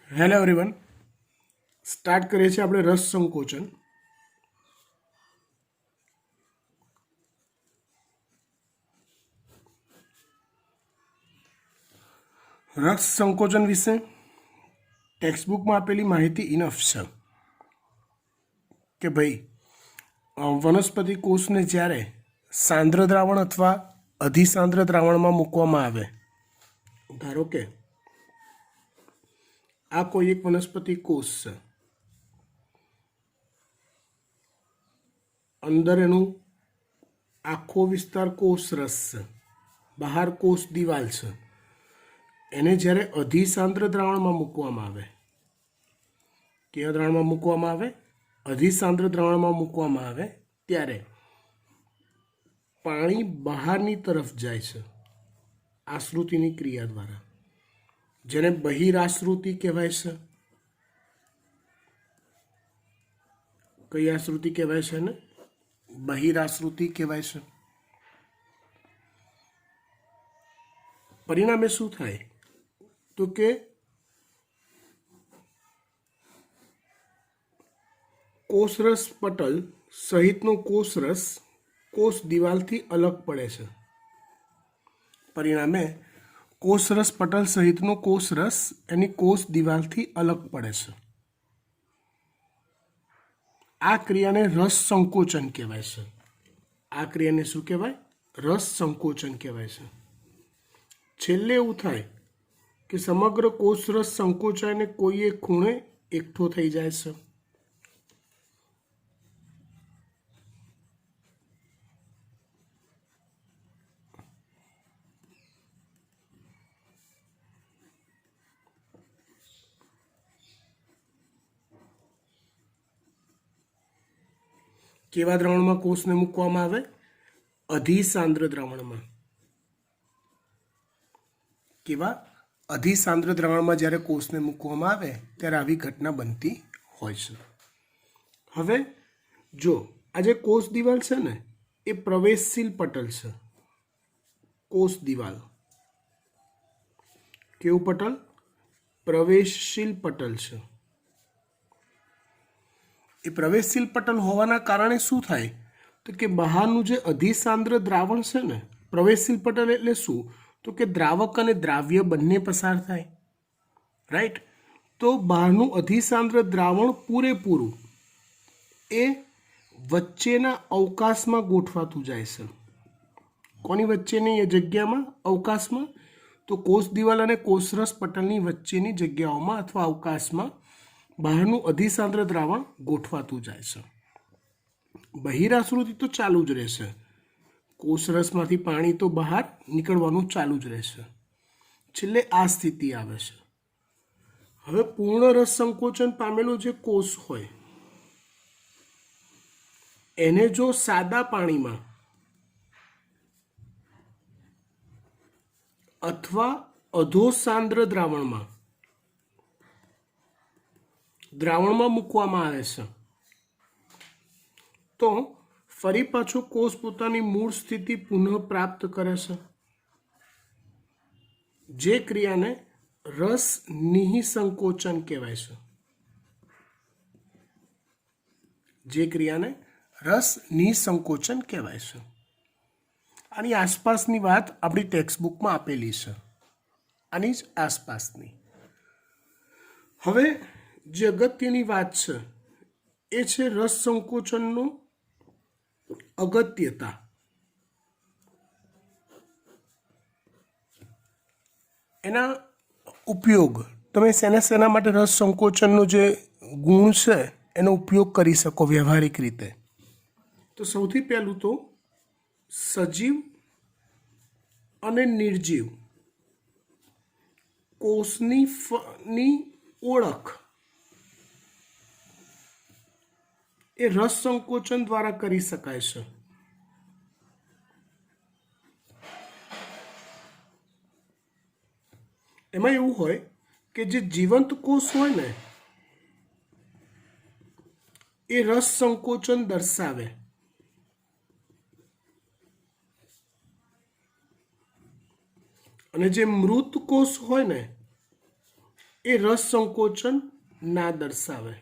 Hello everyone, start કરીએ છીએ આપણે રસ સંકોચન. રસ સંકોચન વિશે ટેક્સ્ટબુકમાં આપેલી માહિતી ઇનફ છે કે ભાઈ વનસ્પતિ કોષને જ્યારે સાંદ્ર દ્રાવણ અથવા અધિસાંદ્ર દ્રાવણમાં મૂકવામાં આવે, ધારો કે આ કોઈ એક વનસ્પતિ કોષ છે, અંદર એનું આખો વિસ્તાર કોષ રસ છે, બહાર કોષ દિવાલ છે. એને જ્યારે અધિસાંદ્ર દ્રાવણમાં મૂકવામાં આવે, કેવા દ્રાવણમાં મૂકવામાં આવે? અધિસાંદ્ર દ્રાવણમાં મૂકવામાં આવે ત્યારે પાણી બહારની તરફ જાય છે આશ્રુતિની ક્રિયા દ્વારા, જેને બહિરાશ્રુતિ કહેવાય છે. કઈ આશ્રુતિ કહેવાય છે ને? બહિરાશ્રુતિ કહેવાય છે. પરિણામે શું થાય તો કે કોષરસ પટલ સહિતનો કોષરસ કોષ દિવાલથી અલગ પડે છે. પરિણામે કોષરસ પટલ સહિતનો કોષરસ એની કોષ દિવાલથી અલગ પડે છે. આ ક્રિયાને રસ સંકોચન કહેવાય છે. આ ક્રિયાને શું કહેવાય? રસ સંકોચન કહેવાય છે. છેલ્લે એવું થાય કે સમગ્ર કોષરસ સંકોચાઈને કોઈ એક ખૂણે એકઠો થઈ જાય છે. કેવા દ્રાવણમાં કોષને મૂકવામાં આવે? અધિસાંદ્ર દ્રાવણમાં. કેવા? અધિસાંદ્ર દ્રાવણમાં જ્યારે કોષને મૂકવામાં આવે ત્યારે આવી ઘટના બનતી હોય છે. હવે જો આ જે કોષ દિવાલ છે ને એ પ્રવેશશીલ પટલ છે. કોષ દિવાલ કેવું પટલ? પ્રવેશશીલ પટલ છે. એ પ્રવેશશીલ પટલ હોવાના કારણે શું થાય તો કે બહારનું જે અધિસાંદ્ર દ્રાવણ છે ને, પ્રવેશશીલ પટલ એટલે શું તો કે દ્રાવક અને દ્રાવ્ય બંને પસાર થાય, રાઈટ? તો બહારનું અધિસાંદ્ર દ્રાવણ પૂરેપૂરું એ વચ્ચેના અવકાશમાં ગોઠવાતું જાય છે. કોની વચ્ચેની એ જગ્યામાં? અવકાશમાં. તો કોષ દિવાલ અને કોષરસ પટલની વચ્ચેની જગ્યાઓમાં અથવા અવકાશમાં બહારનું અધિસાંદ્ર દ્રાવણ ગોઠવાતું જાય છે. બહિરાશ્રુતિ તો ચાલુ જ રહેશે. કોષરસમાંથી પાણી તો બહાર નીકળવાનું ચાલુ જ રહેશે. છેલ્લે આ સ્થિતિ આવે છે. હવે પૂર્ણ રસ સંકોચન પામેલો જે કોષ હોય એને જો સાદા પાણીમાં અથવા અધોસાંદ્ર દ્રાવણમાં મૂકવામાં આવે છે તો ફરી પાછો કોષ પોતાની મૂળ સ્થિતિ પુનઃ પ્રાપ્ત કરે છે. જે ક્રિયાને રસ નિઃસંકોચન કહેવાય છે. જે ક્રિયાને રસ નિઃસંકોચન કહેવાય છે. આની આસપાસની વાત આપણી ટેક્સ્ટબુકમાં આપેલી છે, આની જ આસપાસની. હવે જે અગત્યની વાત છે એ છે રસ સંકોચનનો અગત્યતા. એના ઉપયોગ. તમે શેના માટે રસ સંકોચનનો જે ગુણ છે એનો ઉપયોગ કરી શકો વ્યવહારિક રીતે? તો સૌથી પહેલું તો સજીવ અને નિર્જીવ કોષની ઓળખ એ રસ સંકોચન દ્વારા કરી શકાય છે. એમાં એવું હોય કે જે જીવંત કોષ હોય ને એ રસ સંકોચન દર્શાવે, અને જે મૃત કોષ હોય ને એ રસ સંકોચન ના દર્શાવે.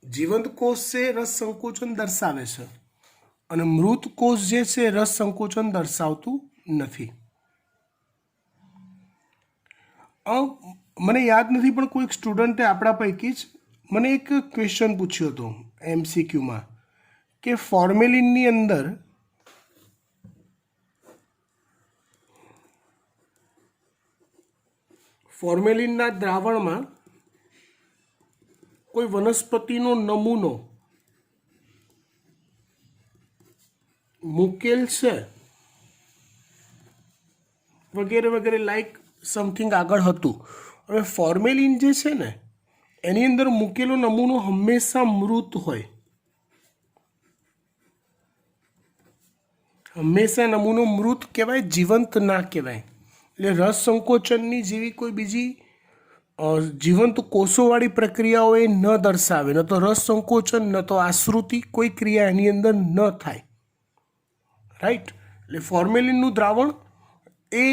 જીવંત કોષ છે રસ સંકોચન દર્શાવે છે અને મૃત કોષ જે છે રસ સંકોચન દર્શાવતું નથી. મને યાદ નથી પણ કોઈક સ્ટુડન્ટે આપણા પૈકી જ મને એક ક્વેશ્ચન પૂછ્યો હતો MCQમાં કે ફોર્મેલિનની અંદર ફોર્મેલિનના દ્રાવણમાં કોઈ વનસ્પતિનો નમૂનો મૂકેલ છે વગેરે વગેરે લાઈક સમથિંગ આગળ હતું. હવે ફોર્મેલિન જે છે ને એની અંદર મૂકેલો નમૂનો હંમેશા મૃત હોય. હંમેશા નમૂનો મૃત કહેવાય, જીવંત ના કહેવાય. એટલે રસ સંકોચનની જેવી કોઈ બીજી જીવંત કોષોવાળી પ્રક્રિયાઓ એ ન દર્શાવે. ન તો રસ સંકોચન ન તો આશ્રુતિ, કોઈ ક્રિયા એની અંદર ન થાય. રાઈટ. એટલે ફોર્મેલિનનું દ્રાવણ એ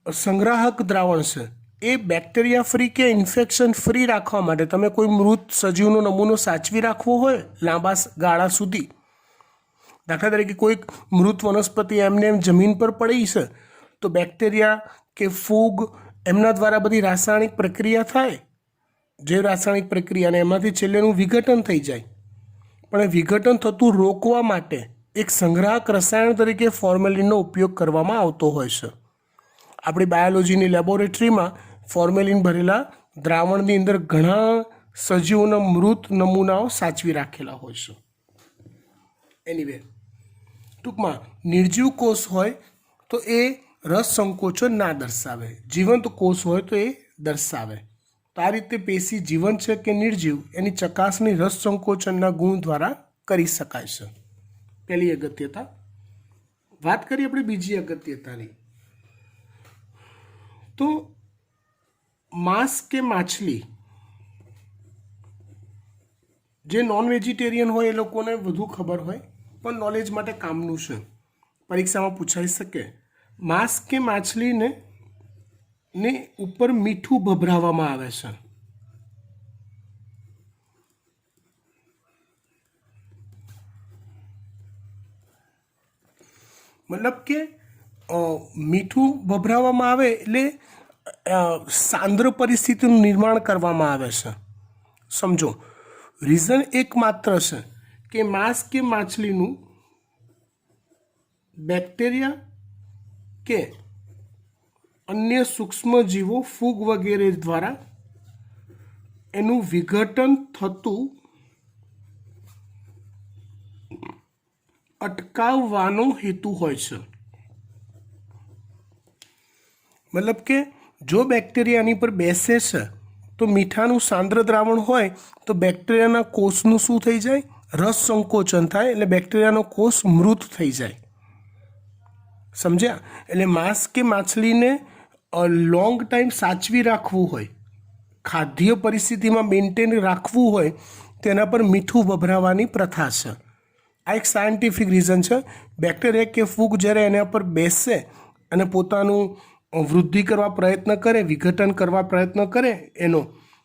સંગ્રાહક દ્રાવણ છે. એ બેક્ટેરિયા ફ્રી કે ઇન્ફેક્શન ફ્રી રાખવા માટે તમે કોઈ મૃત સજીવનો નમૂનો સાચવી રાખવો હોય લાંબા ગાળા સુધી, દાખલા તરીકે કોઈક મૃત વનસ્પતિ એમને એમ જમીન પર પડી છે તો બેક્ટેરિયા કે ફૂગ એમના દ્વારા બધી રાસાયણિક પ્રક્રિયા થાય, જે રાસાયણિક પ્રક્રિયાને એમાંથી છેલ્લેનું વિઘટન થઈ જાય. પણ એ વિઘટન થતું રોકવા માટે એક સંગ્રાહક રસાયણ તરીકે ફોર્મેલિનનો ઉપયોગ કરવામાં આવતો હોય છે. આપણી બાયોલોજીની લેબોરેટરીમાં ફોર્મેલિન ભરેલા દ્રાવણની અંદર ઘણા સજીવોના મૃત નમૂનાઓ સાચવી રાખેલા હોય છે. એનીવે, ટૂંકમાં નિર્જીવ કોષ હોય તો એ રસ સંકોચન ના દર્શાવે, જીવંત કોષ હોય તો એ દર્શાવે. તો આ રીતે પેશી જીવંત છે કે નિર્જીવ એની ચકાસણી રસ સંકોચનના ગુણ દ્વારા કરી શકાય છે. પહેલી અગત્યતા. વાત કરીએ આપણે બીજી અગત્યતાની. તો માંસ કે માછલી, જે નોન વેજીટેરિયન હોય એ લોકોને વધુ ખબર હોય પણ નોલેજ માટે કામનું છે, પરીક્ષામાં પૂછાઈ શકે. માંસ કે માછલીને ઉપર મીઠું ભભરાવવામાં આવે છે. મતલબ કે મીઠું ભભરાવવામાં આવે એટલે સાંદ્ર પરિસ્થિતિનું નિર્માણ કરવામાં આવે છે. સમજો, રીઝન એકમાત્ર છે કે માંસ કે માછલીનું બેક્ટેરિયા કે અન્ય સૂક્ષ્મ જીવો ફૂગ વગેરે દ્વારા એનું વિઘટન થતું અટકાવવાનો હેતુ હોય છે. મતલબ કે જો બેક્ટેરિયા એની પર બેસે છે તો મીઠાનું સાંદ્ર દ્રાવણ હોય તો બેક્ટેરિયાના કોષનું શું થઈ જાય? રસ સંકોચન થાય, એટલે બેક્ટેરિયાનો કોષ મૃત થઈ જાય. સમજ્યા? એટલે માંસ કે માછલીને લોંગ ટાઈમ સાચવી રાખવું હોય, ખાદ્ય પરિસ્થિતિમાં મેન્ટેન રાખવું હોય, તેના પર મીઠું ભભરાવાની પ્રથા છે. આ એક સાયન્ટિફિક રીઝન છે. બેક્ટેરિયા કે ફૂગ જ્યારે એના પર બેસશે અને પોતાનું વૃદ્ધિ કરવા પ્રયત્ન કરે, વિઘટન કરવા પ્રયત્ન કરે એનો,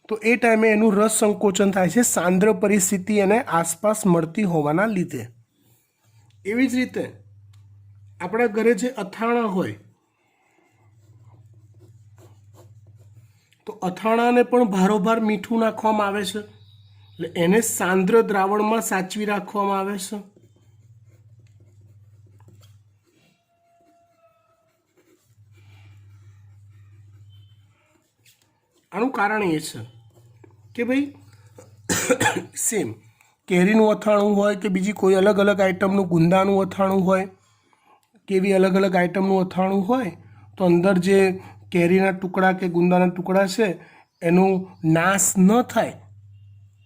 તો એ ટાઈમે એનું રસ સંકોચન થાય છે, સાંદ્ર પરિસ્થિતિ એને આસપાસ મળતી હોવાના લીધે. એવી જ રીતે આપણા ઘરે જે અથાણાં હોય તો અથાણાને પણ ભારોભાર મીઠું નાખવામાં આવે છે, એટલે એને સાંદ્ર દ્રાવણમાં સાચવી રાખવામાં આવે છે. આનું કારણ એ છે કે ભાઈ સેમ કેરીનું અથાણું હોય કે બીજી કોઈ અલગ અલગ આઈટમનું, ગુંદાનું અથાણું હોય કે એવી અલગ અલગ આઈટમનું અથાણું હોય તો અંદર જે કેરીના ટુકડા કે ગુંદાના ટુકડા છે એનું નાશ ન થાય,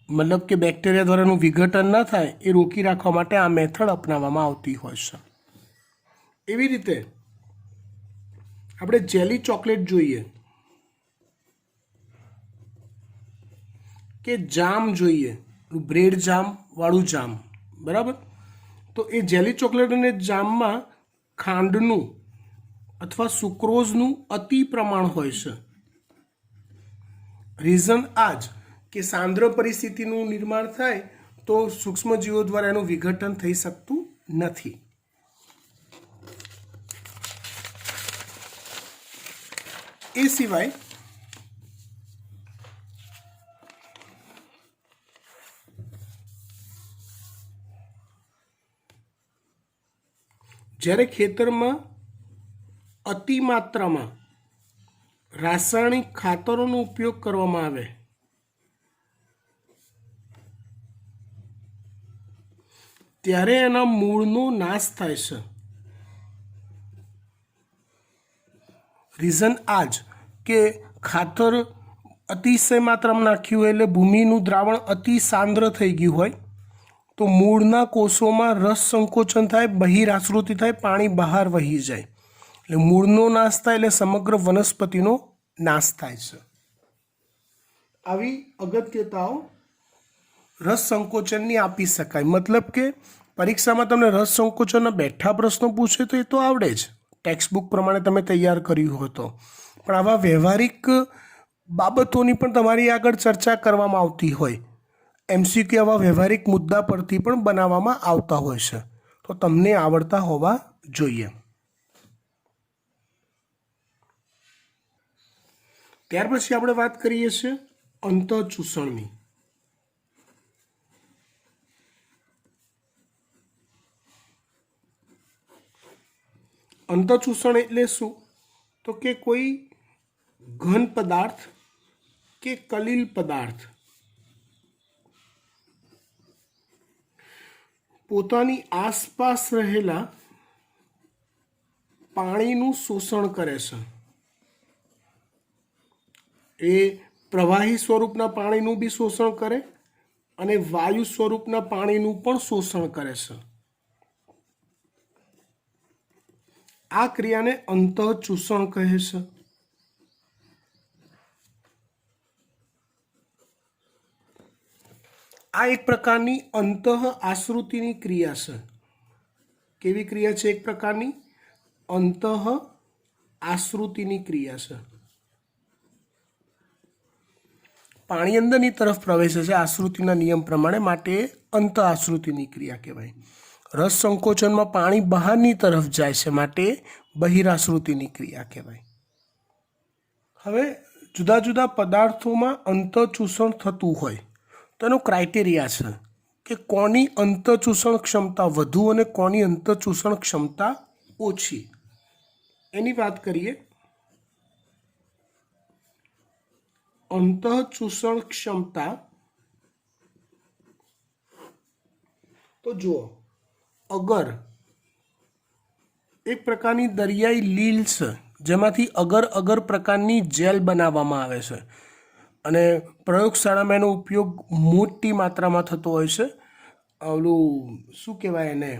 મતલબ કે બેક્ટેરિયા દ્વારા એનું વિઘટન ન થાય, એ રોકી રાખવા માટે આ મેથડ અપનાવવામાં આવતી હોય છે. એવી રીતે આપણે જેલી ચોકલેટ જોઈએ કે જામ જોઈએ, બ્રેડ જામ વાળું જામ, બરાબર? તો એ જેલી ચોકલેટ અને જામમાં ખાંડનું અથવા સુક્રોઝનું અતિ પ્રમાણ હોય છે. રીઝન આ જ કે સાંદ્ર પરિસ્થિતિનું નિર્માણ થાય તો સૂક્ષ્મજીવો દ્વારા એનું વિઘટન થઈ શકતું નથી. એ સિવાય જ્યારે ખેતરમાં અતિ માત્રામાં રાસાયણિક ખાતરોનો ઉપયોગ કરવામાં આવે ત્યારે એના મૂળનો નાશ થાય છે. રીઝન આ જ કે ખાતર અતિશય માત્રામાં નાખ્યું હોય એટલે ભૂમિનું દ્રાવણ અતિ સાંદ્ર થઈ ગયું હોય તો મૂળના કોષોમાં રસ સંકોચન થાય, બહિરાશ્રુતિ થાય, પાણી બહાર વહી જાય એટલે મૂળનો નાશ થાય એટલે સમગ્ર વનસ્પતિનો નાશ થાય છે. આવી અગત્યતાઓ રસ સંકોચનની આપી શકાય. મતલબ કે પરીક્ષામાં તમને રસ સંકોચનના બેઠા પ્રશ્નો પૂછે તો એ તો આવડે જ, ટેક્સ્ટબુક પ્રમાણે તમે તૈયાર કર્યું હોય તો, પણ આવા વ્યવહારિક બાબતોની પણ તમારી આગળ ચર્ચા કરવામાં આવતી હોય. MCQ આવા વ્યવહારિક મુદ્દા પરથી પણ બનાવવામાં આવતા હોય છે, તો તમને આવડતા હોવા જોઈએ. ત્યાર પછી આપણે વાત કરીએ છીએ અંતઃચૂષણની. અંતઃચૂષણ એટલે શું? તો કે કોઈ ઘન પદાર્થ કે કલીલ પદાર્થ પોતાની આસપાસ રહેલા પાણીનું શોષણ કરે છે. એ પ્રવાહી સ્વરૂપના પાણીનું બી શોષણ કરે અને વાયુ સ્વરૂપના પાણીનું પણ શોષણ કરે છે. આ ક્રિયાને અંતઃચૂષણ કહે છે. આ એક પ્રકારની અંતઃ આશ્રુતિની ક્રિયા છે. કેવી ક્રિયા છે? એક પ્રકારની અંતઃ આશ્રુતિની ક્રિયા છે. પાણી અંદરની તરફ પ્રવેશે છે આશ્રુતિના નિયમ પ્રમાણે, માટે અંતઃ આશ્રુતિની ક્રિયા કહેવાય. રસ સંકોચનમાં પાણી બહારની તરફ જાય છે માટે બહિરાશ્રુતિની ક્રિયા કહેવાય. હવે જુદા જુદા પદાર્થોમાં અંતઃચૂષણ થતું હોય તો એનો ક્રાઇટેરિયા છે કે કોની અંતઃચૂષણ ક્ષમતા વધુ અને કોની અંતઃચૂષણ ક્ષમતા ઓછી, એની વાત કરીએ. અંતઃચૂષણ ક્ષમતા તો જુઓ, અગર એક પ્રકારની દરિયાઈ લીલ છે જેમાંથી અગર અગર પ્રકારની જેલ બનાવવામાં આવે છે અને પ્રયોગશાળામાં એનો ઉપયોગ મોટી માત્રામાં થતો હોય છે. ઓલું શું કહેવાય એને,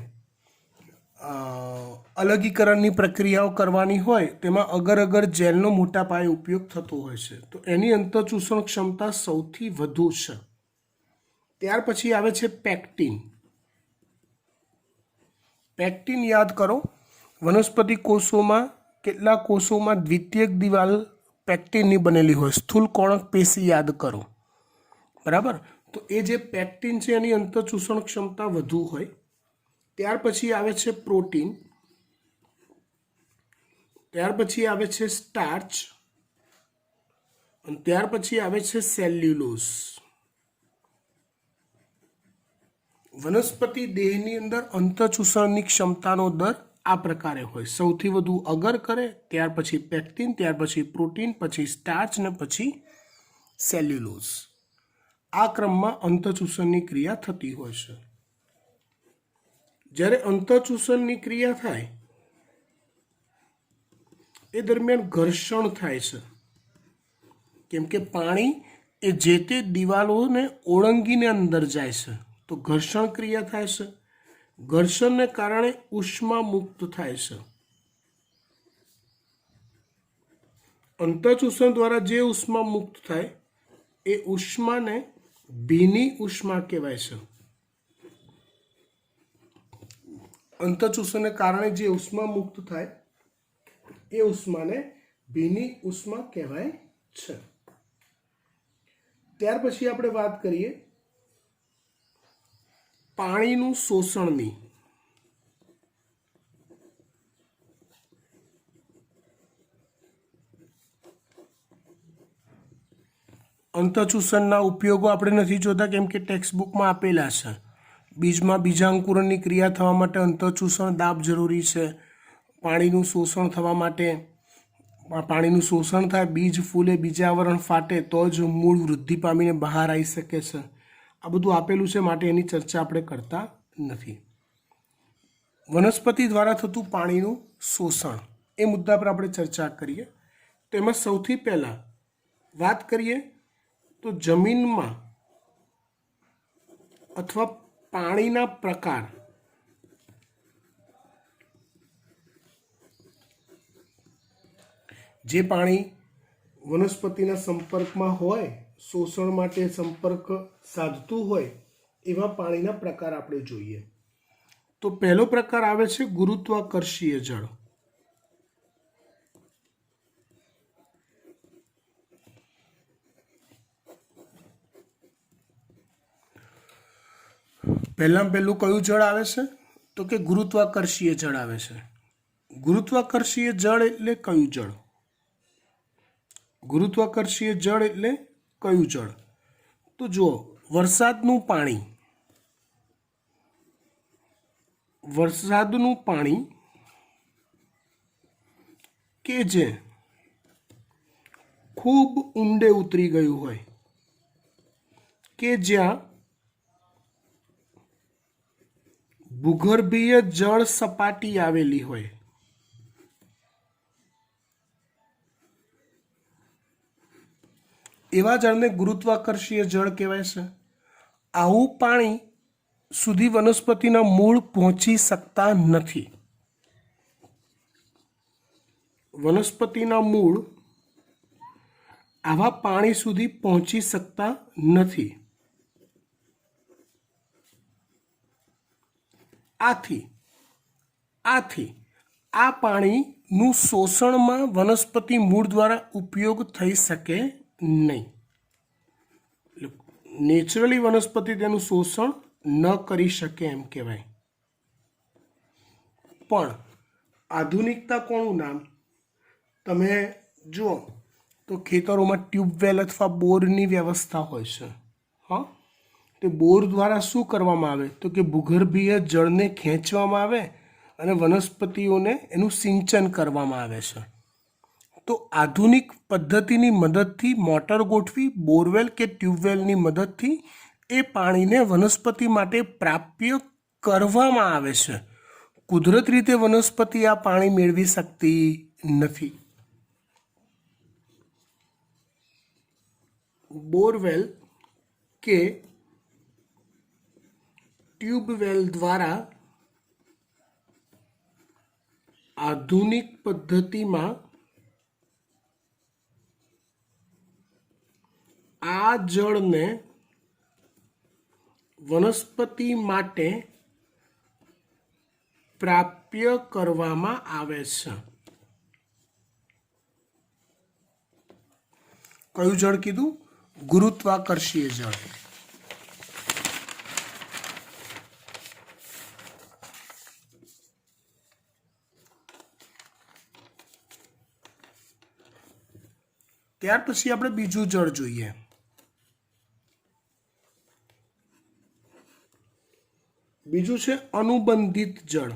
અલગીકરણની પ્રક્રિયાઓ કરવાની હોય તેમાં અગર અગર જેલનો મોટા પાયે ઉપયોગ થતો હોય છે, તો એની અંતઃચૂષણ ક્ષમતા સૌથી વધુ છે. ત્યાર પછી આવે છે પેક્ટિન. પેક્ટિન યાદ કરો, વનસ્પતિ કોષોમાં કેટલાક કોષોમાં દ્વિતીયક દિવાલ પેક્ટિનની બનેલી હોય. સ્થૂલ કોણક પેશી યાદ કરો, બરાબર? તો એ જે પેક્ટિન છે એની અંતઃચૂષણ ક્ષમતા વધુ હોય. ત્યાર પછી આવે છે પ્રોટીન, ત્યાર પછી આવે છે સ્ટાર્ચ અને ત્યાર પછી આવે છે સેલ્યુલોઝ. વનસ્પતિ દેહની અંદર અંતઃચૂષણની ક્ષમતાનો દર આ પ્રકારે હોય. સૌથી વધુ અગર કરે, ત્યાર પછી પેક્ટિન, ત્યાર પછી પ્રોટીન, પછી સ્ટાર્ચ ને પછી સેલ્યુલોઝ. આ ક્રમમાં અંતઃચૂષણની ક્રિયા થતી હોય છે. જ્યારે અંતઃચૂષણની ક્રિયા થાય એ દરમિયાન ઘર્ષણ થાય છે, કેમ કે પાણી એ જે તે દિવાલોને ઓળંગીને અંદર જાય છે, તો ઘર્ષણ ક્રિયા થાય છે. ઘર્ષણને કારણે ઉષ્મા મુક્ત થાય છે. અંતઃચૂષણ દ્વારા જે ઉષ્મા મુક્ત થાય એ ઉષ્માને ભીની ઉષ્મા કહેવાય છે. અંતઃચૂષણને કારણે જે ઉષ્મા મુક્ત થાય એ ઉષ્માને ભીની ઉષ્મા કહેવાય છે. ત્યાર પછી આપણે વાત કરીએ પાણીનું શોષણની. અંતઃચૂષણના ઉપયોગો આપણે નથી જોતા કેમ કે ટેક્સ્ટ બુકમાં આપેલા છે. બીજમાં બીજાંકુરણની ક્રિયા થવા માટે અંતઃચૂષણ દાબ જરૂરી છે. પાણીનું શોષણ થવા માટે પાણીનું શોષણ થાય, બીજ ફૂલે, બીજાવરણ ફાટે તો જ મૂળ વૃદ્ધિ પામીને બહાર આવી શકે છે. આ બધું આપેલું છે માટે એની ચર્ચા આપણે કરતા નથી. વનસ્પતિ દ્વારા થતું પાણીનું શોષણ એ મુદ્દા પર આપણે ચર્ચા કરીએ. તેમાં સૌથી પહેલાં વાત કરીએ તો જમીનમાં અથવા પાણીના પ્રકાર. જે પાણી વનસ્પતિના સંપર્કમાં હોય, શોષણ માટે સંપર્ક સાધતું હોય એવા પાણીના પ્રકાર આપણે જોઈએ. તો પહેલો પ્રકાર આવે છે ગુરુત્વાકર્ષીય જળ. પહેલું કયું જળ આવે છે? તો કે ગુરુત્વાકર્ષીય જળ આવે છે. ગુરુત્વાકર્ષીય જળ એટલે કયું જળ? ગુરુત્વાકર્ષીય જળ એટલે કયું જળ? તો જુઓ, વરસાદનું પાણી કે જે ખૂબ ઊંડે ઉતરી ગયું હોય, કે જ્યાં ભૂગર્ભીય જળ સપાટી આવેલી હોય, એવા જળને ગુરુત્વાકર્ષીય જળ કહેવાય છે. આવું પાણી સુધી વનસ્પતિના મૂળ પહોંચી શકતા નથી. વનસ્પતિના મૂળ આવા પાણી સુધી પહોંચી શકતા નથી. આથી આ પાણીનું શોષણમાં વનસ્પતિ મૂળ દ્વારા ઉપયોગ થઈ શકે નહીં. નેચરલી વનસ્પતિ તેનું શોષણ ન કરી શકે એમ કહેવાય. પણ આધુનિકતા કોનું નામ? તમે જુઓ તો ખેતરોમાં ટ્યુબવેલ અથવા બોરની વ્યવસ્થા હોય છે. હા, તે બોર દ્વારા શું કરવામાં આવે? તો કે ભૂગર્ભીય જળને ખેંચવામાં આવે અને વનસ્પતિઓને એનું સિંચન કરવામાં આવે છે. તો આધુનિક પદ્ધતિની મદદથી મોટર ગોઠવી બોરવેલ કે ટ્યુબવેલની મદદથી એ પાણીને વનસ્પતિ માટે પ્રાપ્ય કરવામાં આવે છે. કુદરત રીતે વનસ્પતિ આ પાણી મેળવી શકતી નથી. બોરવેલ કે ટ્યુબવેલ દ્વારા આધુનિક પદ્ધતિમાં આ જળને વનસ્પતિ માટે પ્રાપ્ય કરવામાં આવે છે. કયું જળ કીધું? ગુરુત્વાકર્ષીય જળ. ત્યાર પછી આપણે બીજું જળ જોઈએ. બીજું છે અનુબંધિત જળ.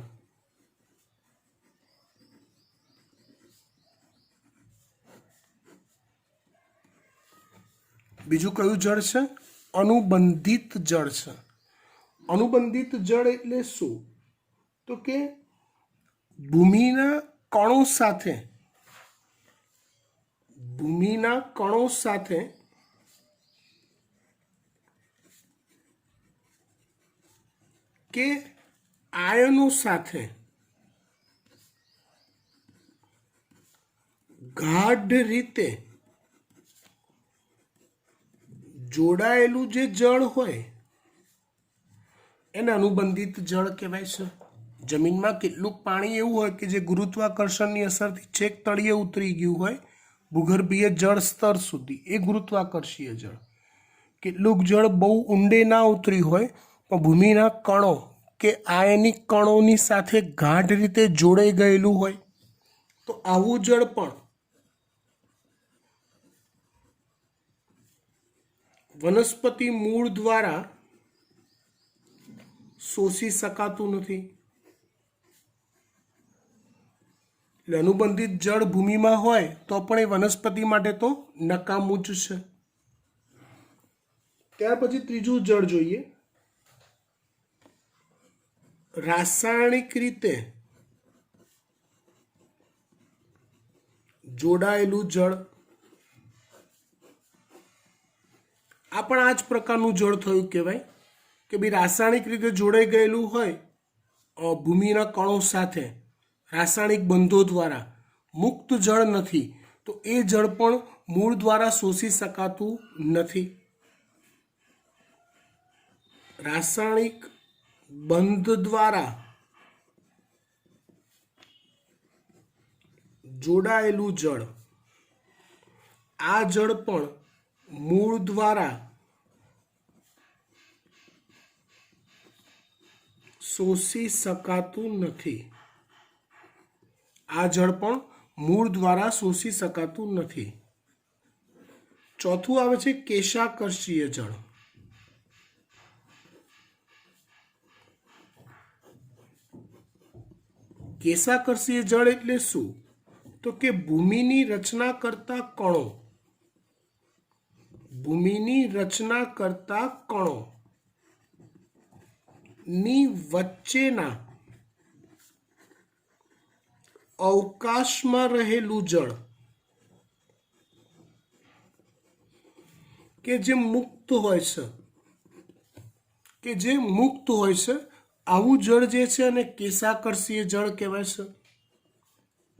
બીજું કયું જળ છે? અનુબંધિત જળ છે. અનુબંધિત જળ એટલે શું? તો કે ભૂમિના કણો સાથે કે આયનો સાથે ગાઢ રીતે જોડાયેલું જે જળ હોય એને અનુબંધિત જળ કહેવાય છે. જમીનમાં કેટલુંક પાણી એવું હોય કે જે ગુરુત્વાકર્ષણની અસરથી છેક તળિયે ઉતરી ગયું હોય ભૂગર્ભીય જળ સ્તર સુધી, એ ગુરુત્વાકર્ષીય જળ. કેટલુંક જળ બહુ ઊંડે ના ઉતર્યું હોય પણ ભૂમિના કણો કે આયનિક કણોની સાથે ગાઢ રીતે જોડાઈ ગયેલું હોય તો આવું જળ પણ વનસ્પતિ મૂળ દ્વારા શોષી શકાતું નથી. એટલે અનુબંધિત જળ ભૂમિમાં હોય તો પણ એ વનસ્પતિ માટે તો નકામું જ છે. ત્યાર પછી ત્રીજું જળ જોઈએ, રાસાયણિક રીતે જોડાયેલું જળ. આ પણ આ જ પ્રકારનું જળ થયું કહેવાય કે ભાઈ રાસાયણિક રીતે જોડાઈ ગયેલું હોય ભૂમિના કણો સાથે રાસાયણિક બંધો દ્વારા, મુક્ત જળ નથી તો એ જળ પણ મૂળ દ્વારા શોષી શકાતું નથી. રાસાયણિક બંધ દ્વારા જોડાયેલું જળ, આ જળ પણ મૂળ દ્વારા શોષી શકાતું નથી. આ જળ પણ મૂળ દ્વારા શોષી શકાતું નથી. ચોથું આવે છે કેશાકર્ષીય જળ. કેશાકર્ષીય જળ એટલે શું? તો કે ભૂમિની રચના કરતા કણો, ભૂમિની રચના કરતા કણો ની વચ્ચેના અવકાશમાં રહેલું જળ કે જે મુક્ત હોય છે, આવું જળ જે છે અને કેશાકર્ષીય જળ કહેવાય છે.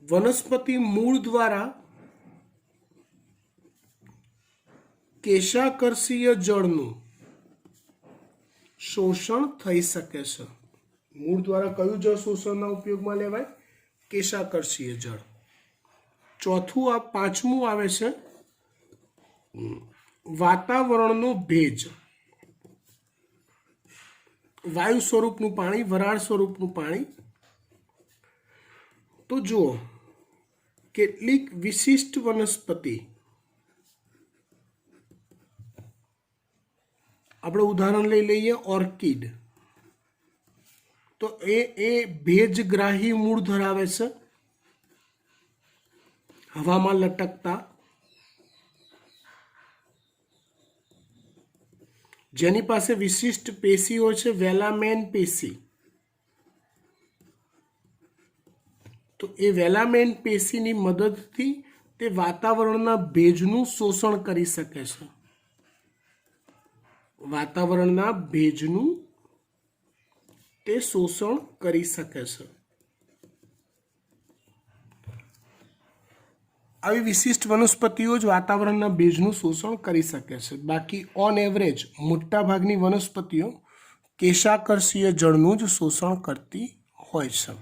વનસ્પતિ મૂળ દ્વારા કેશાકર્ષીય જળનું શોષણ થઈ શકે છે. મૂળ દ્વારા કયું જળ શોષણના ઉપયોગમાં લેવાય? કેશાકર્ષીય જળ. પાંચમું આવે છે વાતાવરણનો ભેજ. વાયુ સ્વરૂપનું પાણી, વરાળ સ્વરૂપનું પાણી. તો જુઓ, કેટલીક વિશિષ્ટ વનસ્પતિ, આપણે ઉદાહરણ લઈ લઈએ ઓર્કિડ, તો એ ભેજગ્રાહી મૂળ ધરાવે છે, હવામાં લટકતા, જેની પાસે વિશિષ્ટ પેશીઓ છે, વેલામેન પેશી. તો એ વેલામેન પેશીની મદદથી તે વાતાવરણના ભેજનું શોષણ કરી શકે છે. વાતાવરણના ભેજનું તે શોષણ કરી શકે છે. આવી વિશિષ્ટ વનસ્પતિઓ જ વાતાવરણના ભેજનું શોષણ કરી શકે છે. બાકી ઓન એવરેજ મોટાભાગની વનસ્પતિઓ કેશાકર્ષીય જળનું જ શોષણ કરતી હોય છે.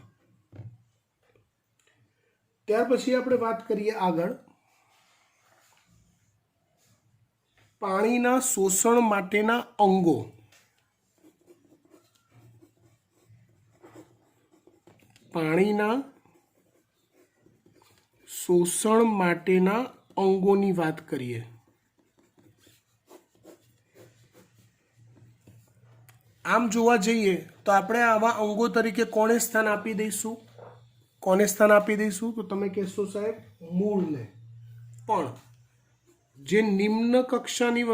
ત્યાર પછી આપણે વાત કરીએ આગળ પાણીના શોષણ માટેના અંગો. પાણીના શોષણ માટેના અંગોની વાત કરીએ. આમ જોવા જઈએ તો આપણે આવા અંગો તરીકે કોને સ્થાન આપી દઈશું? તો તમે કહેશો સાહેબ મૂળને. પણ જે નિમ્ન કક્ષાની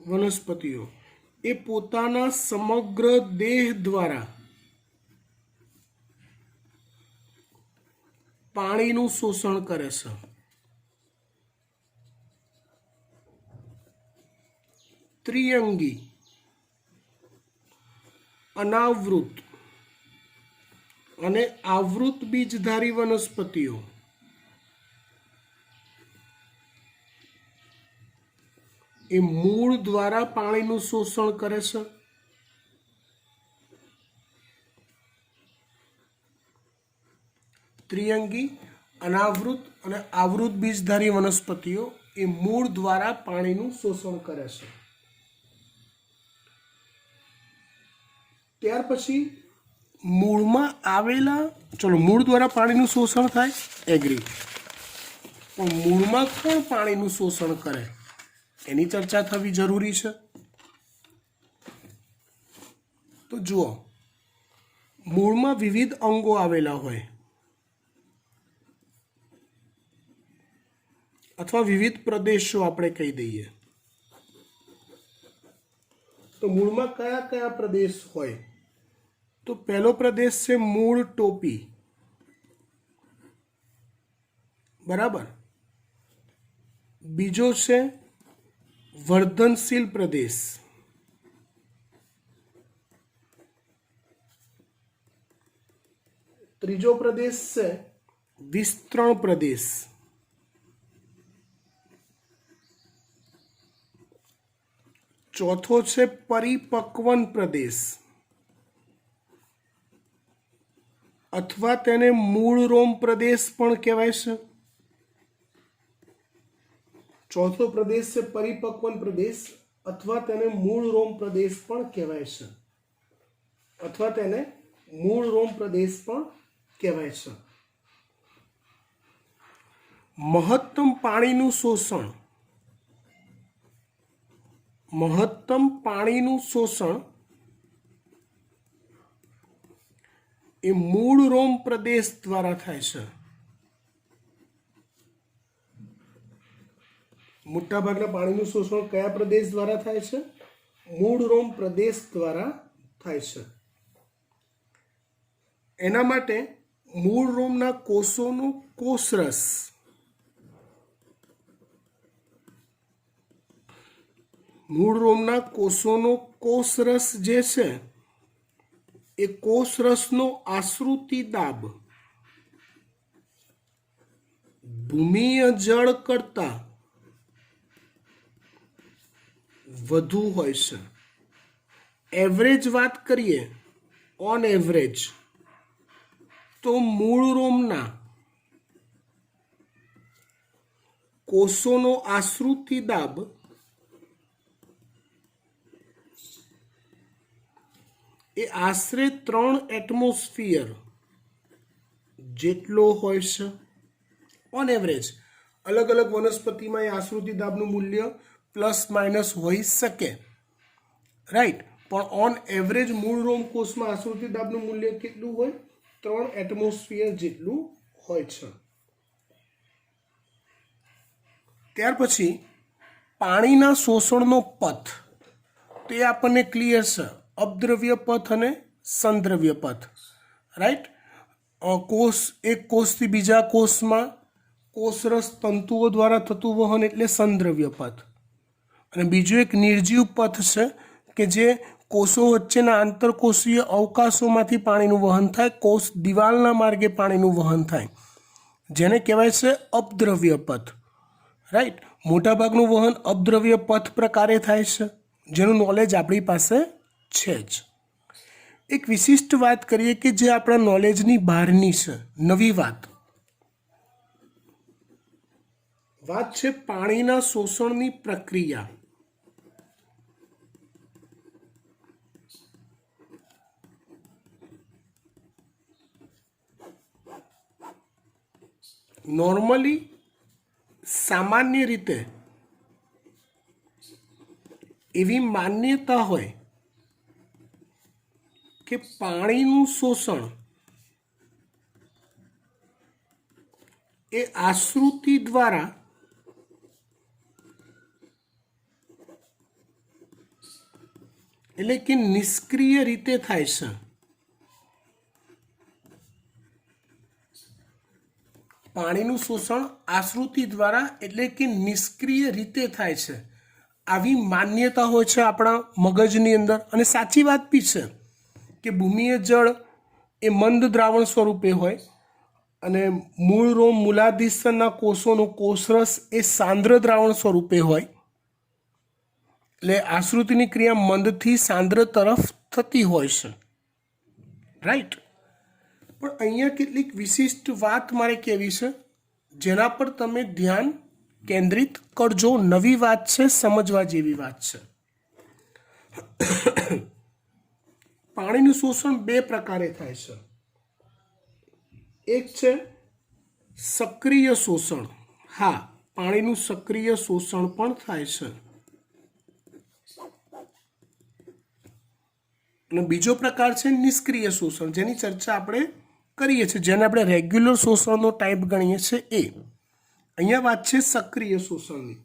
વનસ્પતિઓ એ પોતાના સમગ્ર દેહ દ્વારા પાણીનું શોષણ કરે છે. ત્રિઅંગી, અનાવૃત અને આવૃત બીજધારી વનસ્પતિઓ એ મૂળ દ્વારા પાણીનું શોષણ કરે છે. ત્રિઅંગી, અનાવૃત અને આવૃત બીજધારી વનસ્પતિઓ એ મૂળ દ્વારા પાણીનું શોષણ કરે છે. ત્યાર પછી મૂળમાં આવેલા, ચલો મૂળ દ્વારા પાણીનું શોષણ થાય, એગ્રી, પણ મૂળમાં કોણ પાણીનું શોષણ કરે એની ચર્ચા થવી જરૂરી છે. તો જુઓ, મૂળમાં વિવિધ અંગો આવેલા હોય અથવા વિવિધ પ્રદેશો આપણે કહી દઈએ. તો મૂળમાં કયા કયા પ્રદેશ હોય? તો પહેલો પ્રદેશ છે મૂળ ટોપી, બરાબર. બીજો છે વર્ધનશીલ પ્રદેશ, ત્રીજો પ્રદેશ છે વિસ્તરણ પ્રદેશ, ચોથો છે પરિપક્વન પ્રદેશ અથવા તેને મૂળરોમ પ્રદેશ પણ કહેવાય છે. ચોથો પ્રદેશ છે પરિપક્વન પ્રદેશ અથવા તેને મૂળરોમ પ્રદેશ પણ કહેવાય છે, અથવા તેને મૂળરોમ પ્રદેશ પણ કહેવાય છે. મહત્તમ પાણીનું શોષણ, મહત્તમ પાણીનું શોષણ એ મૂળરોમ પ્રદેશ દ્વારા થાય છે. મોટાભાગના પાણીનું શોષણ કયા પ્રદેશ દ્વારા થાય છે? મૂળરોમ પ્રદેશ દ્વારા થાય છે. એના માટે મૂળરોમના કોષોનો કોષરસ, મૂળરોમના કોષોનો કોષરસ જે છે એ કોષરસનો આશ્રુતિ દાબ ભૂમિય જળ કરતા વધુ હોય છે. એવરેજ વાત કરીએ, ઓન એવરેજ, તો મૂળરોમના કોષોનો આશ્રુતિ દાબ એ આશરે 3 એટમોસ્ફિયર જેટલો હોય છે. On average. અલગ અલગ વનસ્પતિમાં એ આશ્રુતિ દાબનું મૂલ્ય પ્લસ માઇનસ હોઈ શકે, રાઈટ, પણ ઓન એવરેજ મૂળરોમ કોષમાં આશ્રુતિ દાબનું મૂલ્ય કેટલું હોય? 3 એટમોસ્ફિયર જેટલું હોય છે. ત્યાર પછી પાણીના શોષણનો પથ, તો એ આપણને ક્લિયર છે, અપદ્રવ્ય પથ અને સંદ્રવ્ય પથ, રાઈટ. કોષ, એક કોષથી બીજા કોષમાં કોષરસ તંતુઓ દ્વારા થતું વહન એટલે સંદ્રવ્ય પથ, અને બીજો એક નિર્જીવ પથ છે કે જે કોષો વચ્ચેના આંતરકોષીય અવકાશોમાંથી પાણીનું વહન થાય, કોષ દિવાલના માર્ગે પાણીનું વહન થાય, જેને કહેવાય છે અપદ્રવ્ય પથ, રાઈટ. મોટાભાગનું વહન અપદ્રવ્ય પથ પ્રકારે થાય છે, જેનું નોલેજ આપણી પાસે છે જ. એક વિશિષ્ટ વાત કરીએ કે જે આપણા નોલેજની બહારની છે, નવી વાત છે પાણીના શોષણની પ્રક્રિયા. નોર્મલી, સામાન્ય રીતે એવી માન્યતા હોય કે પાણીનું શોષણ એ આશ્રુતિ દ્વારા એટલે કે નિષ્ક્રિય રીતે થાય છે. પાણીનું શોષણ આશ્રુતિ દ્વારા એટલે કે નિષ્ક્રિય રીતે થાય છે, આવી માન્યતા હોય છે આપણા મગજની અંદર. અને સાચી વાત બી છે કે ભૂમિય જળ એ મંદ દ્રાવણ સ્વરૂપે હોય અને મૂળરોમ મૂલાધિસ્તરના કોષોનો કોષરસ એ સાંદ્ર દ્રાવણ સ્વરૂપે હોય. એટલે આશ્રુતિની ક્રિયા મંદથી સાંદ્ર તરફ થતી હોય છે, રાઈટ. પણ અહીંયા કેટલીક વિશિષ્ટ વાત મારે કહેવી છે, જેના પર તમે ધ્યાન કેન્દ્રિત કરજો. નવી વાત છે, સમજવા જેવી વાત છે. પાણીનું શોષણ બે પ્રકારે થાય છે. એક છે સક્રિય શોષણ. હા, પાણીનું સક્રિય શોષણ પણ થાય છે. અને બીજો પ્રકાર છે નિષ્ક્રિય શોષણ, જેની ચર્ચા આપણે કરીએ છીએ, જેને આપણે રેગ્યુલર શોષણનો ટાઈપ ગણીએ છીએ. અહીંયા વાત છે સક્રિય શોષણની.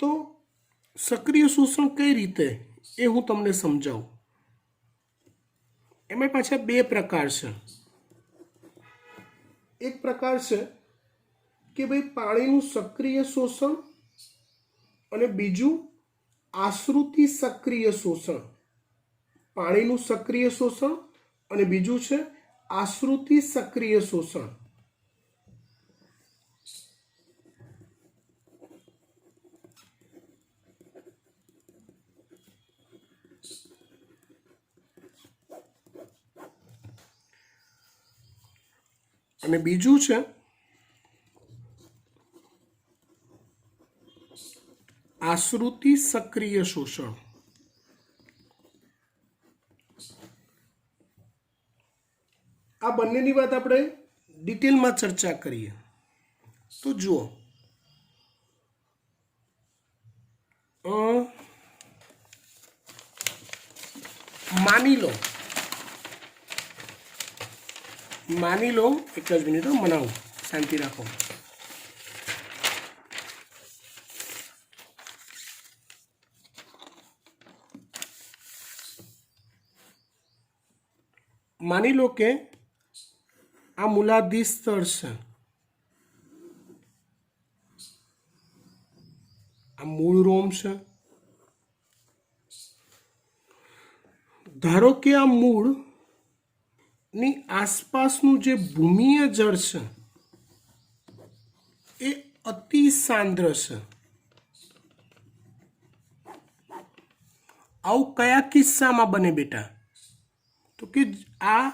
તો સક્રિય શોષણ કઈ રીતે એ હું તમને સમજાવું. એમાં પાછા બે પ્રકાર છે. એક પ્રકાર છે કે ભાઈ પાણીનું સક્રિય શોષણ અને બીજું આશ્રુતિ સક્રિય શોષણ. પાણીનું સક્રિય શોષણ અને બીજું છે આશ્રુતિ સક્રિય શોષણ. અને બીજું છે આશ્રુતિ સક્રિય શોષણ. આ બંનેની વાત આપણે ડિટેલમાં ચર્ચા કરીએ. તો જુઓ, માની લો એક જ મિનિટ મનાવું, શાંતિ રાખો. માની લો કે આ મૂલાધાર સ્તર છે, આ મૂળ રોમ છે. ધારો કે આ મૂળ ની આસપાસનું જે ભૂમિય જળ છે એ અતિ સાંદ્ર છે. આવું કયા કિસ્સામાં બને બેટા? તો કે આ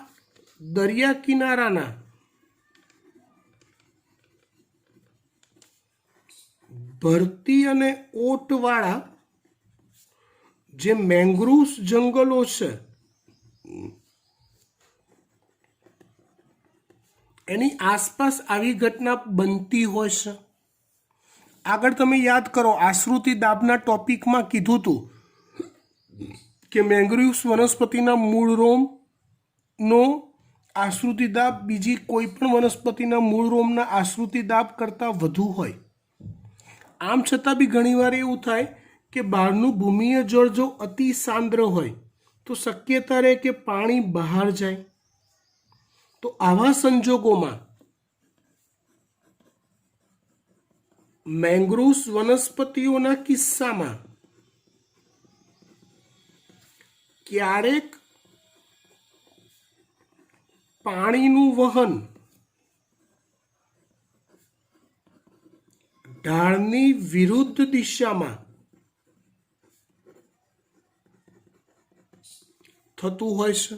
દરિયા કિનારાના ભરતી અને ઓટવાળા જે મેંગ્રુવ્સ જંગલો છે એની આસપાસ આવી ઘટના બનતી હોય છે. આગળ તમે યાદ કરો, આશ્રુતિ દાબના ટોપિકમાં કીધું હતું કે મેંગ્રુવ્સ વનસ્પતિના મૂળ રોમનો આશ્રુતિ દાબ બીજી કોઈ પણ વનસ્પતિના મૂળ રોમના આશ્રુતિ દાબ કરતાં વધુ હોય. આમ છતાં બી ઘણીવાર એવું થાય કે બહારનું ભૂમિય જળ જો અતિ સાંદ્ર હોય તો શક્યતા રહે કે પાણી બહાર જાય. તો આવા સંજોગોમાં મેંગ્રુવ્સ વનસ્પતિઓના કિસ્સામાં ક્યારેક પાણીનું વહન ઢાળની વિરુદ્ધ દિશામાં થતું હોય છે,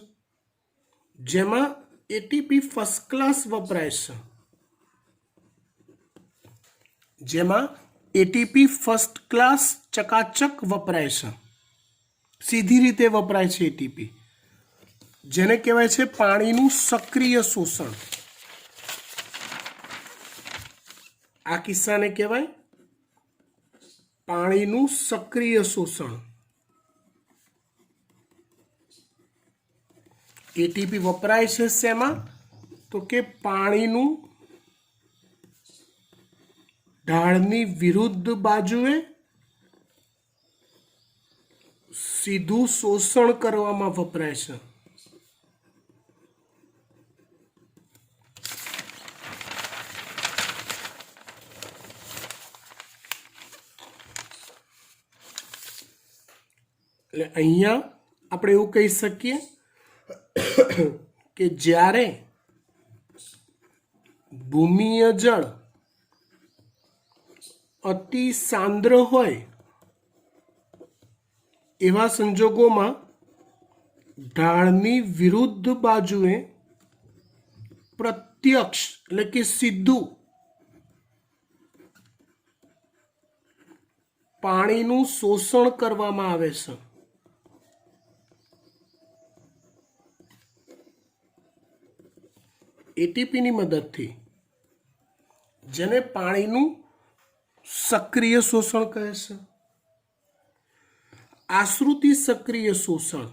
જેમાં એટીપી ફર્સ્ટ ક્લાસ વપરાય છે. જેમાં એટીપી ફર્સ્ટ ક્લાસ ચકાચક વપરાય છે, સીધી રીતે વપરાય છે એટીપી, જેને કહેવાય છે પાણીનું સક્રિય શોષણ. આ કિસ્સાને કહેવાય પાણીનું સક્રિય શોષણ. એટીપી વપરાય છે શેમાં? તો કે પાણીનું ઢાળની વિરુદ્ધ બાજુએ સીધું શોષણ કરવામાં વપરાય છે. એટલે અહીંયા આપણે એવું કહી શકીએ કે જ્યારે ભૂમિય જળ અતિ સાંદ્ર હોય એવા સંજોગોમાં ઢાળની વિરુદ્ધ બાજુએ પ્રત્યક્ષ એટલે કે સીધું પાણીનું શોષણ કરવામાં આવે છે. એટીપીની મદદથી, જેને પાણીનું સક્રિય શોષણ કહે છે. આશ્રુતિ સક્રિય શોષણ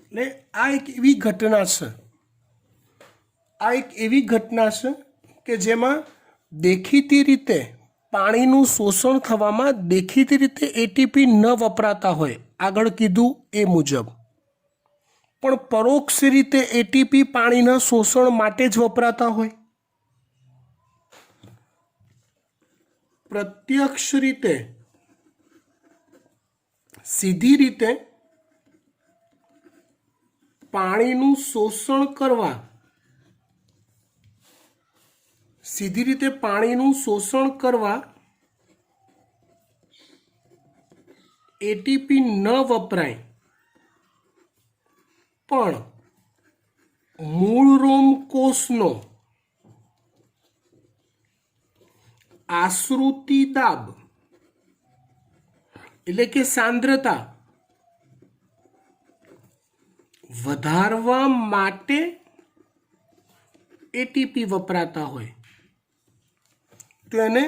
એટલે આ એક એવી ઘટના છે કે જેમાં દેખીતી રીતે પાણીનું શોષણ થવામાં દેખીતી રીતે એટીપી ન વપરાતા હોય, આગળ કીધું એ મુજબ, પણ પરોક્ષ રીતે એટીપી પાણીના શોષણ માટે જ વપરાતા હોય. પ્રત્યક્ષ રીતે, સીધી રીતે પાણીનું શોષણ કરવા, એટીપી ન વપરાય, પણ મૂળરોમ કોષનો આશ્રુતિ દાબ એટલે કે સાંદ્રતા વધારવા માટે એટીપી વપરાતા હોય તો એને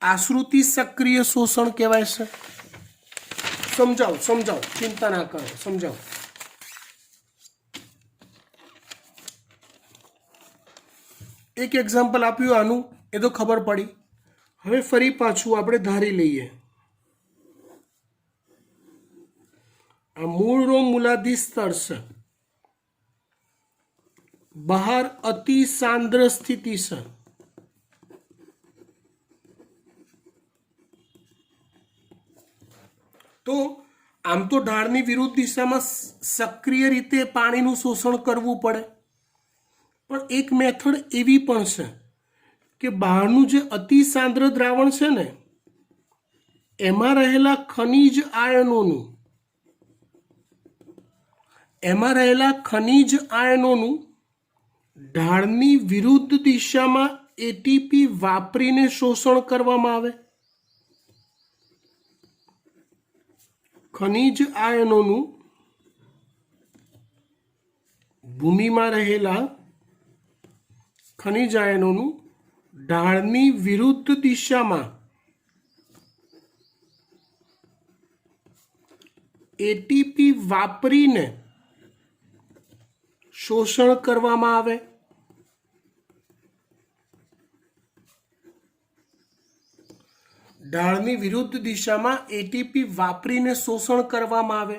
આશ્રુતિ સક્રિય શોષણ કહેવાય છે. સમજાવો, ચિંતા ના કરો, સમજાવો. એક એક્ઝામ્પલ આપ્યું આનું, એ તો ખબર પડી. હવે ફરી પાછું આપણે ધારી લઈએ, આ મૂળરોમ મૂલાધાર સ્તર છે, બહાર અતિ સાંદ્ર સ્થિતિ છે. તો આમ તો ઢાળની વિરુદ્ધ દિશામાં સક્રિય રીતે પાણીનું શોષણ કરવું પડે, પણ એક મેથડ એવી પણ છે કે બહારનું જે અતિ સાંદ્ર દ્રાવણ છે ને, એમાં રહેલા ખનિજ આયનોનું ઢાળની વિરુદ્ધ દિશામાં એટીપી વાપરીને શોષણ કરવામાં આવે. ખનિજ આયનોનું ભૂમિમાં રહેલા ખનિજ આયનોનું ઢાળની વિરુદ્ધ દિશામાં એટીપી વાપરીને શોષણ કરવામાં આવે. ઢાળની વિરુદ્ધ દિશામાં એટીપી વાપરીને શોષણ કરવામાં આવે.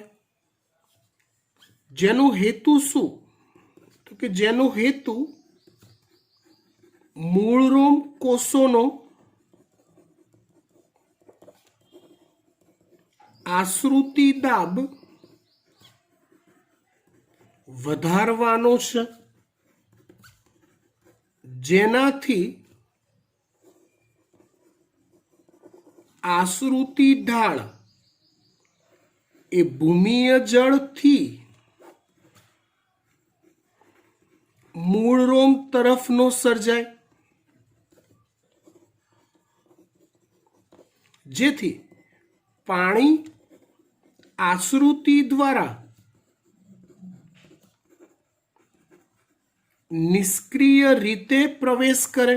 જેનો હેતુ શું? તો કે જેનો હેતુ મૂળરોમ કોષોનો આશ્રુતિ દાબ વધારવાનો છે, જેનાથી આશ્રુતિ ઢાળ એ ભૂમિય જળથી મૂળરોમ તરફનો સર્જાય, જેથી પાણી આશ્રુતિ દ્વારા નિષ્ક્રિય રીતે પ્રવેશ કરે.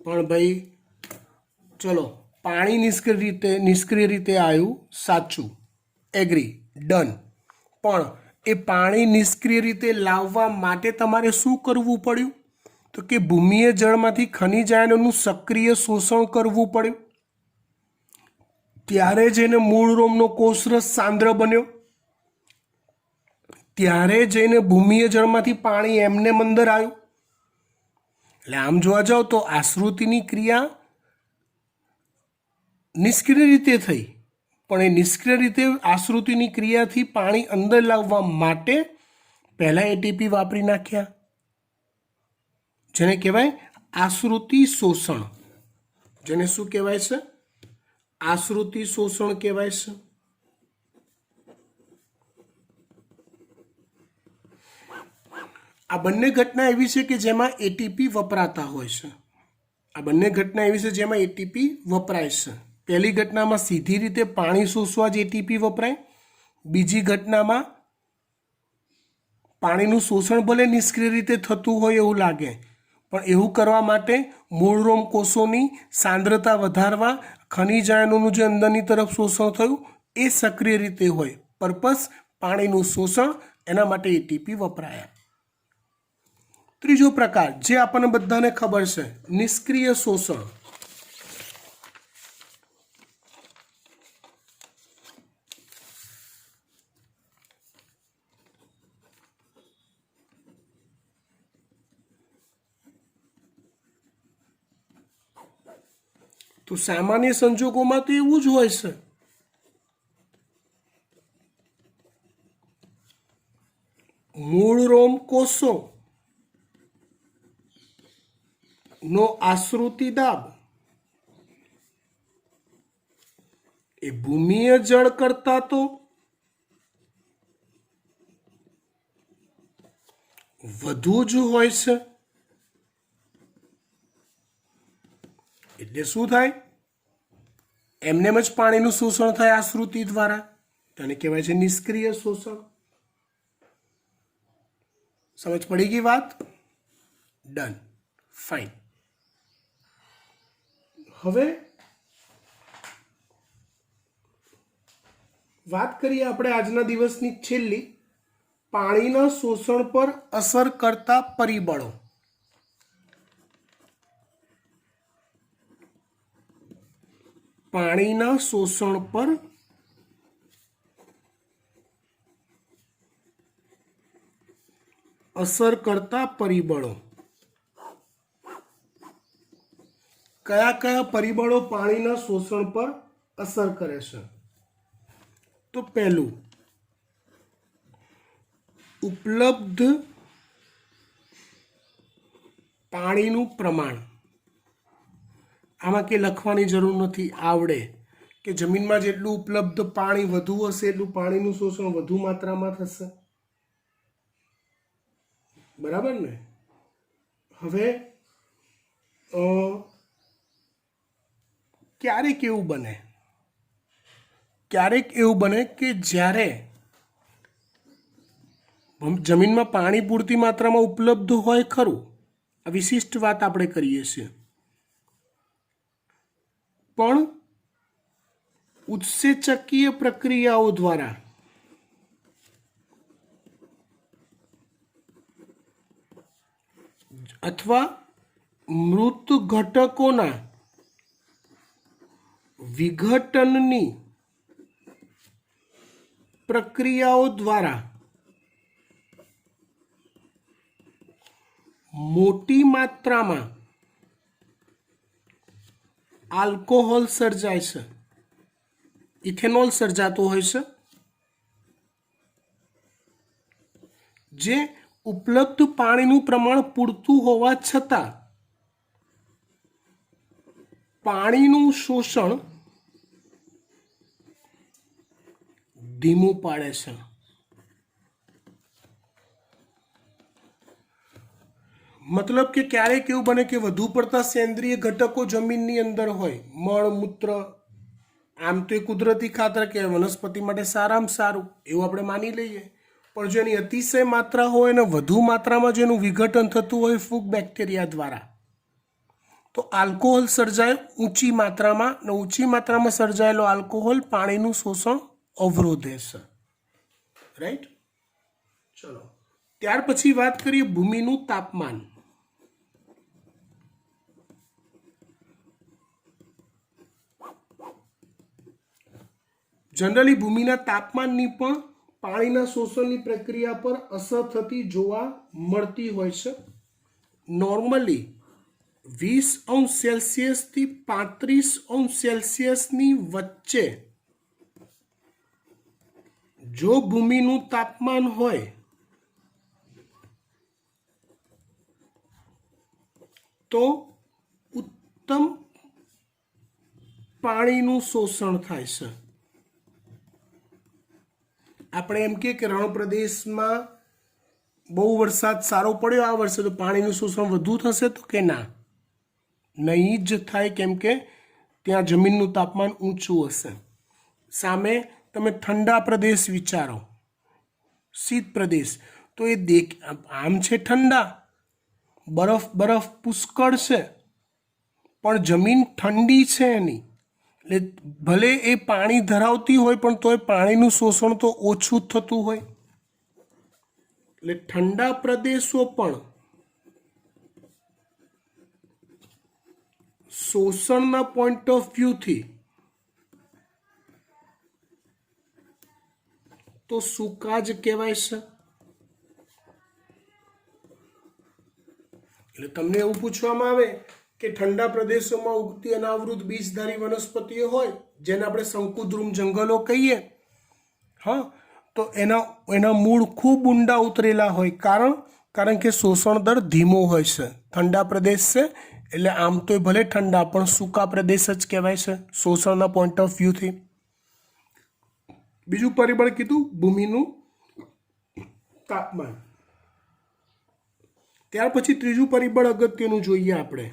પણ ભાઈ ચલો, પાણી નિષ્ક્રિય રીતે આવ્યું, સાચું, એગ્રી, ડન. પણ એ પાણી નિષ્ક્રિય રીતે લાવવા માટે તમારે શું કરવું પડ્યું? તો કે ભૂમિય જળમાંથી ખનિજ આયનોનું સક્રિય શોષણ કરવું પડ્યું. ત્યારે જઈને મૂળરોમનો કોષરસ સાંદ્ર બન્યો, ત્યારે જઈને ભૂમિય જળમાંથી પાણી એમને અંદર આવ્યું. એટલે આમ જોવા જાવ તો આશ્રુતિની ક્રિયા નિષ્ક્રિય રીતે થઈ, પણ એ નિષ્ક્રિય રીતે આશ્રુતિની ક્રિયાથી પાણી અંદર લાવવા માટે પહેલાં એટીપી વાપરી નાખ્યા, જેને કહેવાય આશ્રુતિ શોષણ. જેને શું કહેવાય છે? આશ્રુતિ શોષણ કહેવાય છે. આ બંને ઘટના એવી છે કે જેમાં એટીપી વપરાતા હોય છે. આ બંને ઘટના એવી છે જેમાં એટીપી વપરાય છે. પહેલી ઘટનામાં સીધી રીતે પાણી શોષવા જ એટીપી વપરાય. બીજી ઘટનામાં પાણીનું શોષણ ભલે નિષ્ક્રિય રીતે થતું હોય એવું લાગે, પણ એવું કરવા માટે મૂળરોમ કોષોની સાંદ્રતા વધારવા ખનિજ આયનોનું જે અંદરની તરફ શોષણ થયું એ સક્રિય રીતે હોય. પર્પસ પાણીનું શોષણ, એના માટે એટીપી વપરાયા. ત્રીજો પ્રકાર જે આપણને બધાને ખબર છે, નિષ્ક્રિય શોષણ. તો સામાન્ય સંજોગોમાં તો એવું જ હોય છે. મૂળરોમ કોષો નો આશ્રુતિ દાબ એ ભૂમિય જળ કરતા તો વધુ જ હોય છે. એટલે શું થાય? એમનેમ જ પાણીનું શોષણ થાય આશ્રુતિ દ્વારા, તેને કહેવાય છે નિષ્ક્રિય શોષણ. સમજ પડી ગઈ વાત? Done, fine. હવે વાત કરીએ આપણે આજના દિવસની છેલ્લી, પાણીના શોષણ પર અસર કરતા પરિબળો. પાણીના શોષણ પર અસર કરતા પરિબળો. કયા કયા પરિબળો પાણીના શોષણ પર અસર કરે છે? તો પહેલું, ઉપલબ્ધ પાણીનું પ્રમાણ. આમાં કે લખવાની જરૂર નથી, આવડે કે જમીનમાં જેટલું ઉપલબ્ધ પાણી વધુ હશે એટલું પાણીનું શોષણ વધુ માત્રામાં થશે. બરાબર ને? હવે ક્યારેક એવું બને કે જ્યારે જમીનમાં પાણી પૂરતી માત્રામાં ઉપલબ્ધ હોય ખરું, આ વિશિષ્ટ વાત આપણે કરીએ છીએ, પણ ઉત્સેચકીય પ્રક્રિયાઓ દ્વારા અથવા મૃત ઘટકોના વિઘટનની પ્રક્રિયાઓ દ્વારા મોટી માત્રામાં આલ્કોહોલ સર્જાય છે, ઇથેનોલ સર્જાતો હોય છે, જે ઉપલબ્ધ પાણીનું પ્રમાણ પૂરતું હોવા છતાં પાણીનું શોષણ ધીમું પાડે છે. મતલબ કે ક્યારેક એવું બને કે વધુ પડતા સેન્દ્રિય ઘટકો જમીનની અંદર હોય, મળમૂત્ર, આમ તો એ કુદરતી ખાતર કે વનસ્પતિ માટે સારામાં સારું એવું આપણે માની લઈએ, પણ જો એની અતિશય માત્રા હોય અને વધુ માત્રામાં જેનું વિઘટન થતું હોય ફૂગ બેક્ટેરિયા દ્વારા, તો આલ્કોહોલ સર્જાય ઊંચી માત્રામાં, અને ઊંચી માત્રામાં સર્જાયેલો આલ્કોહોલ પાણીનું શોષણ અવરોધે છે. રાઈટ? ચલો, ત્યાર પછી વાત કરીએ ભૂમિનું તાપમાન. જનરલી ભૂમિના તાપમાનની પણ પાણીના શોષણની પ્રક્રિયા પર અસર થતી જોવા મળતી હોય છે. નોર્મલી 20°C થી 35°C વચ્ચે જો ભૂમિનું તાપમાન હોય તો ઉત્તમ પાણીનું શોષણ થાય છે. આપણે એમ કે રણ પ્રદેશમાં બહુ વરસાદ સારો પડ્યો આ વર્ષે તો પાણીનું શોષણ વધુ થશે તો કે ના, નહીં જ થાય, કેમ કે ત્યાં જમીનનું તાપમાન ઊંચું હશે. સામે તમે ઠંડા પ્રદેશ વિચારો, શીત પ્રદેશ, તો એ આમ છે ઠંડા, બરફ પુષ્કળ છે, પણ જમીન ઠંડી છે એની, એટલે ભલે એ પાણી ધરાવતી હોય પણ તોય પાણીનું શોષણ તો ઓછું થતું હોય. એટલે ઠંડા પ્રદેશો પણ શોષણના પોઈન્ટ ઓફ વ્યૂથી તો સૂકા જ કહેવાય છે. એટલે તમને એવું પૂછવામાં આવે કે ઠંડા પ્રદેશોમાં ઉગતી અનાવૃત બીજધારી વનસ્પતિઓ હોય જેને આપણે શંકુદ્રુમ જંગલો કહીએ, હા, તો એના મૂળ ખૂબ ઊંડા ઉતરેલા હોય. કારણ કે શોષણ દર ધીમો હોય છે. ઠંડા પ્રદેશ છે એટલે આમ તો ભલે ઠંડા પણ સૂકા પ્રદેશ જ કહેવાય છે શોષણના પોઈન્ટ ઓફ વ્યૂથી. બીજું પરિબળ કીધું ભૂમિનું તાપમાન. ત્યાર પછી ત્રીજું પરિબળ અગત્યનું જોઈએ આપણે,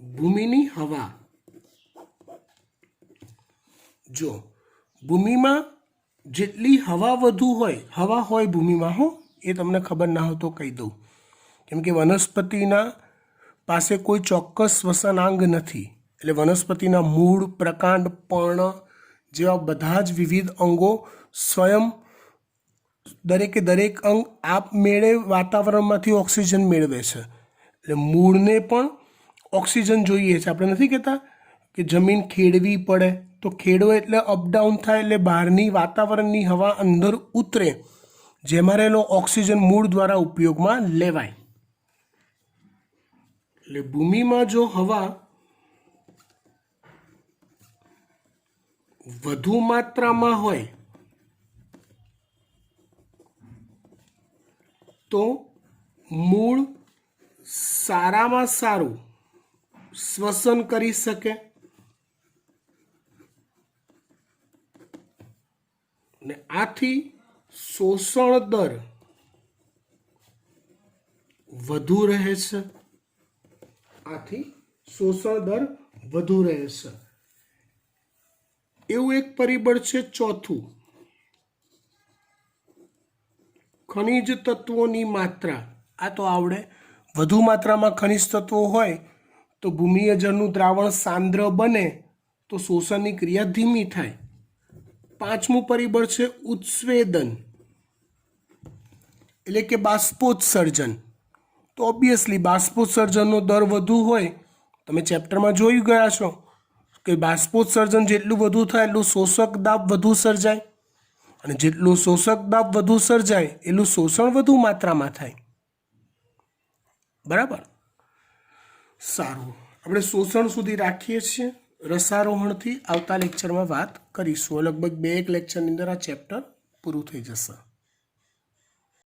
ભૂમિની હવા. જો ભૂમિમાં જેટલી હવા વધુ હોય, હવા હોય ભૂમિમાં, હો, એ તમને ખબર ના હોય તો કહી દઉં, કેમ કે વનસ્પતિના પાસે કોઈ ચોક્કસ શ્વસનાંગ નથી. એટલે વનસ્પતિના મૂળ, પ્રકાંડ, પર્ણ જેવા બધા જ વિવિધ અંગો સ્વયં દરેકે દરેક અંગ આપમેળે વાતાવરણમાંથી ઓક્સિજન મેળવે છે. એટલે મૂળને પણ ઓક્સિજન જોઈએ છે. આપણે નથી કહેતા કે જમીન ખેડવી પડે, તો ખેડો એટલે અપડાઉન થાય, એટલે બહારની વાતાવરણની હવા અંદર ઉતરે, જેમાં રહેલો ઓક્સિજન મૂળ દ્વારા ઉપયોગમાં લેવાય. એટલે ભૂમિમાં જો હવા વધુ માત્રામાં હોય તો મૂળ સારામાં સારું શ્વસન કરી શકે ને આથી શોષણ દર વધુ રહે છે. એવું એક પરિબળ છે ચોથું, ખનિજ તત્વોની માત્રા. આ તો આવડે. વધુ માત્રામાં ખનિજ તત્વો હોય તો ભૂમિય જળનું દ્રાવણ સાંદ્ર બને તો શોષણની ક્રિયા ધીમી થાય. પાંચમું પરિબળ છે ઉત્સ્વેદન, એટલે કે બાષ્પોત્સર્જન. તો ઓબ્વિયસલી બાષ્પોત્સર્જનનો દર વધુ હોય, તમે ચેપ્ટરમાં જોઈ ગયા છો કે બાષ્પોત્સર્જન જેટલું વધુ થાય એટલું શોષક દાબ વધુ સર્જાય, અને જેટલું શોષક દાબ વધુ સર્જાય એટલું શોષણ વધુ માત્રામાં થાય. બરાબર. સારું, આપણે શોષણ સુધી રાખીએ છીએ. રસારોહણથી આવતા લેક્ચરમાં વાત કરીશું. લગભગ 2 લેક્ચરની અંદર આ ચેપ્ટર પૂરું થઈ જશે.